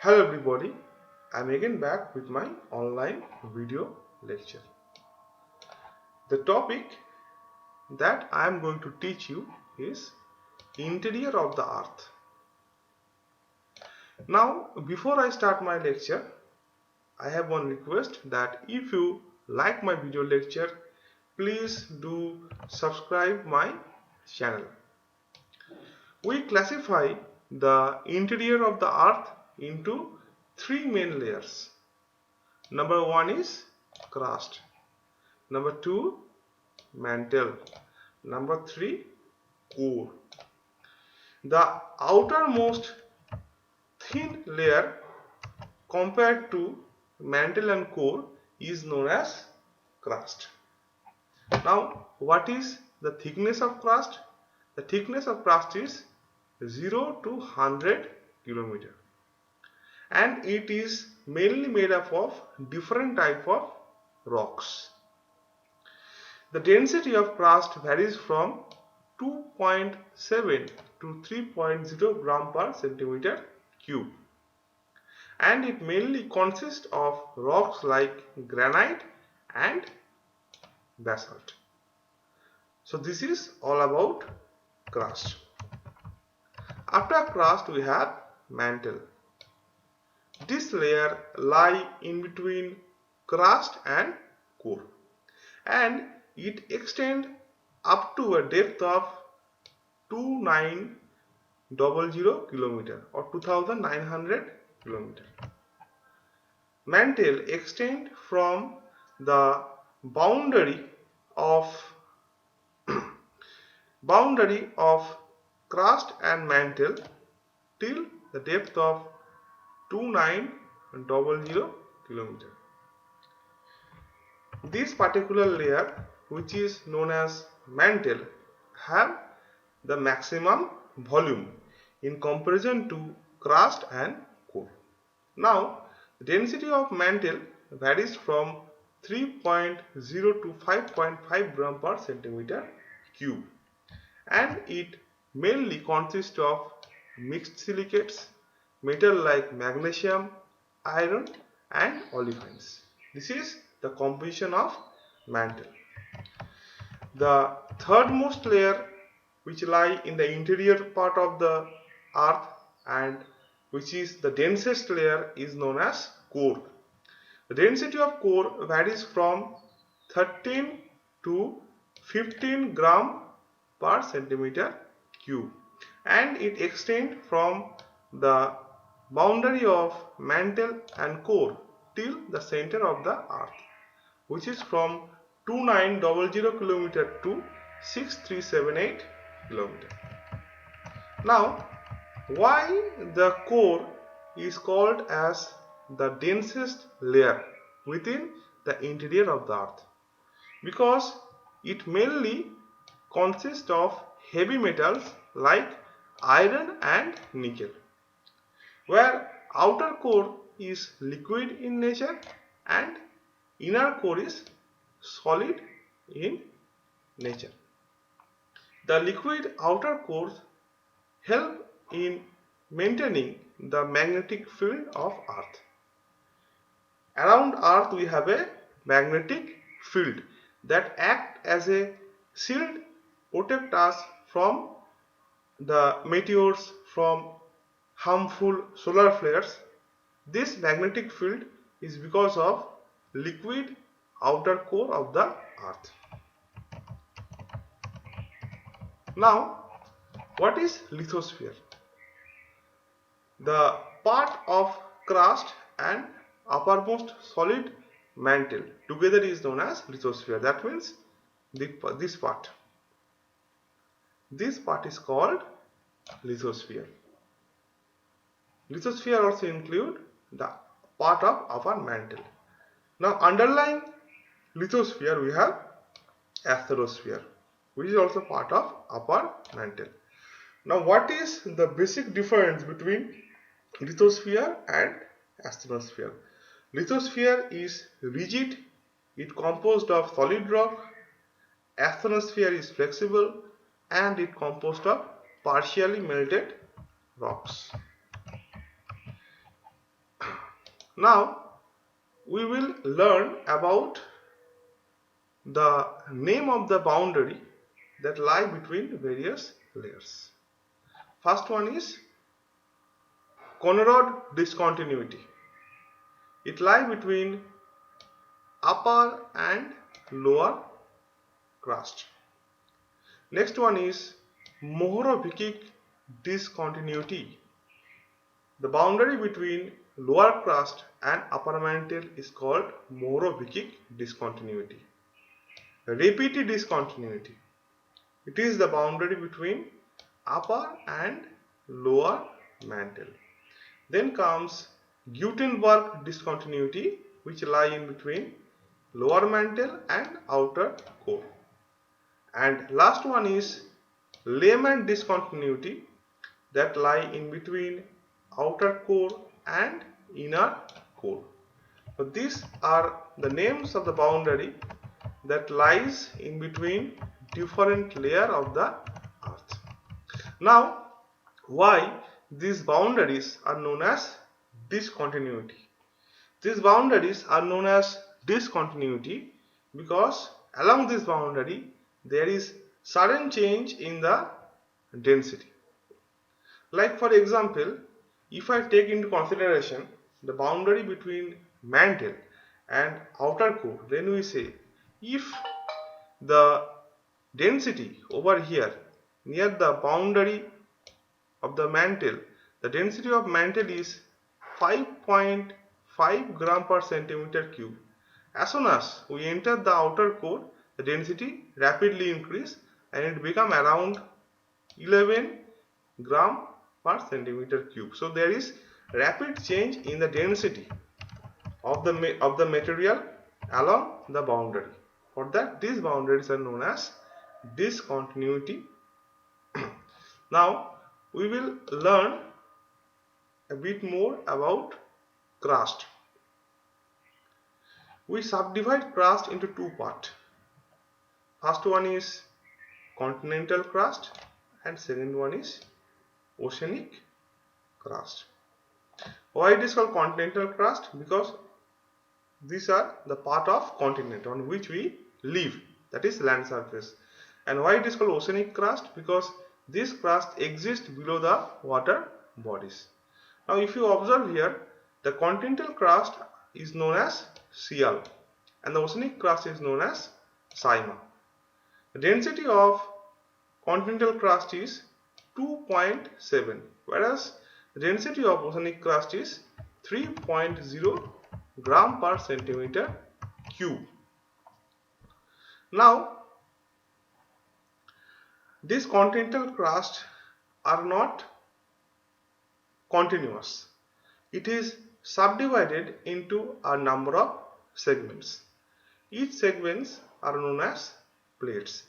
Hello everybody, I'm again back with my online video lecture. The topic that I'm going to teach you is interior of the earth. Now before I start my lecture, I have one request that if you like my video lecture, please do subscribe my channel. We classify the interior of the earth into three main layers. Number one is crust. Number two, mantle. Number three, core. The outermost thin layer compared to mantle and core is known as crust. Now, what is the thickness of crust? The thickness of crust is 0 to 100 kilometer, and it is mainly made up of different type of rocks. The density of crust varies from 2.7 to 3.0 gram per centimeter cube, and it mainly consists of rocks like granite and basalt. So this is all about crust. After crust we have mantle. This layer lies in between crust and core, and it extends up to a depth of 2900 kilometer or 2900 kilometer. Mantle extends from the boundary of crust and mantle till the depth of 2900 kilometer. This particular layer, which is known as mantle, have the maximum volume in comparison to crust and core. Now, the density of mantle varies from 3.0 to 5.5 gram per centimeter cube, and it mainly consists of mixed silicates, metal like magnesium, iron and olefins. This is the composition of mantle. The thirdmost layer, which lie in the interior part of the earth and which is the densest layer, is known as core. The density of core varies from 13 to 15 gram per centimeter cube, and it extends from the boundary of mantle and core till the center of the earth, which is from 2900 kilometer to 6378 kilometer. Now, why the core is called as the densest layer within the interior of the earth? Because it mainly consists of heavy metals like iron and nickel, where outer core is liquid in nature and inner core is solid in nature. The liquid outer cores help in maintaining the magnetic field of earth. Around earth we have a magnetic field that acts as a shield, protect us from the meteors, from harmful solar flares. This magnetic field is because of liquid outer core of the earth. Now, what is lithosphere? The part of crust and uppermost solid mantle together is known as lithosphere. That means this part. This part is called lithosphere. Lithosphere also include the part of upper mantle. Now, underlying lithosphere we have astherosphere, which is also part of upper mantle. Now, what is the basic difference between lithosphere and asthenosphere? Lithosphere is rigid, it composed of solid rock. Asthenosphere is flexible and it composed of partially melted rocks. Now we will learn about the name of the boundary that lie between various layers. First one is Conrod discontinuity. It lies between upper and lower crust. Next one is Mohorovičić discontinuity. The boundary between lower crust and upper mantle is called Mohorovičić discontinuity. Repeated discontinuity. It is the boundary between upper and lower mantle. Then comes Gutenberg discontinuity, which lie in between lower mantle and outer core. And last one is Lehmann discontinuity, that lie in between outer core and inner core. So these are the names of the boundary that lies in between different layer of the earth. Now, why these boundaries are known as discontinuity? These boundaries are known as discontinuity because along this boundary there is sudden change in the density. Like for example, if I take into consideration the boundary between mantle and outer core, then we say if the density over here near the boundary of the mantle, the density of mantle is 5.5 gram per centimeter cube. As soon as we enter the outer core, the density rapidly increase and it become around 11 gram per centimeter cube. So there is rapid change in the density of the material along the boundary. For that, these boundaries are known as discontinuity. Now we will learn a bit more about crust. We subdivide crust into two parts. First one is continental crust and second one is oceanic crust. Why it is called continental crust? Because these are the part of continent on which we live, that is land surface. And why it is called oceanic crust? Because this crust exists below the water bodies. Now if you observe here, the continental crust is known as Sial and the oceanic crust is known as Saimaa. The density of continental crust is 2.7, whereas the density of oceanic crust is 3.0 gram per centimeter cube. Now these continental crusts are not continuous. It is subdivided into a number of segments. Each segments are known as plates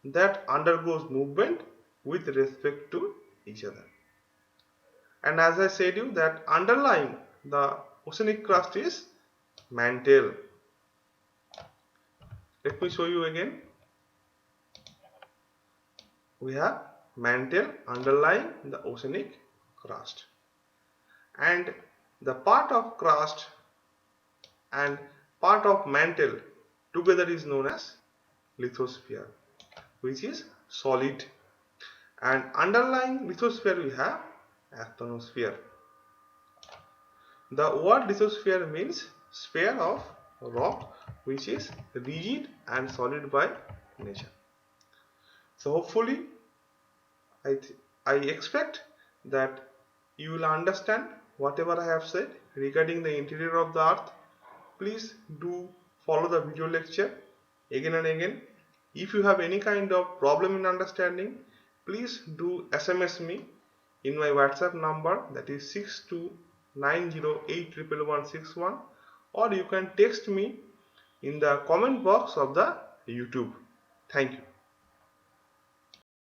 that undergoes movement with respect to each other. And as I said you that underlying the oceanic crust is mantle. Let me show you again. We have mantle underlying the oceanic crust, and the part of crust and part of mantle together is known as lithosphere, which is solid, and underlying lithosphere we have asthenosphere. The word lithosphere means sphere of rock which is rigid and solid by nature. So hopefully I expect that you will understand whatever I have said regarding the interior of the earth. Please do follow the video lecture again and again. If you have any kind of problem in understanding, please do SMS me in my WhatsApp number, that is 6290811161, or you can text me in the comment box of the YouTube. Thank you.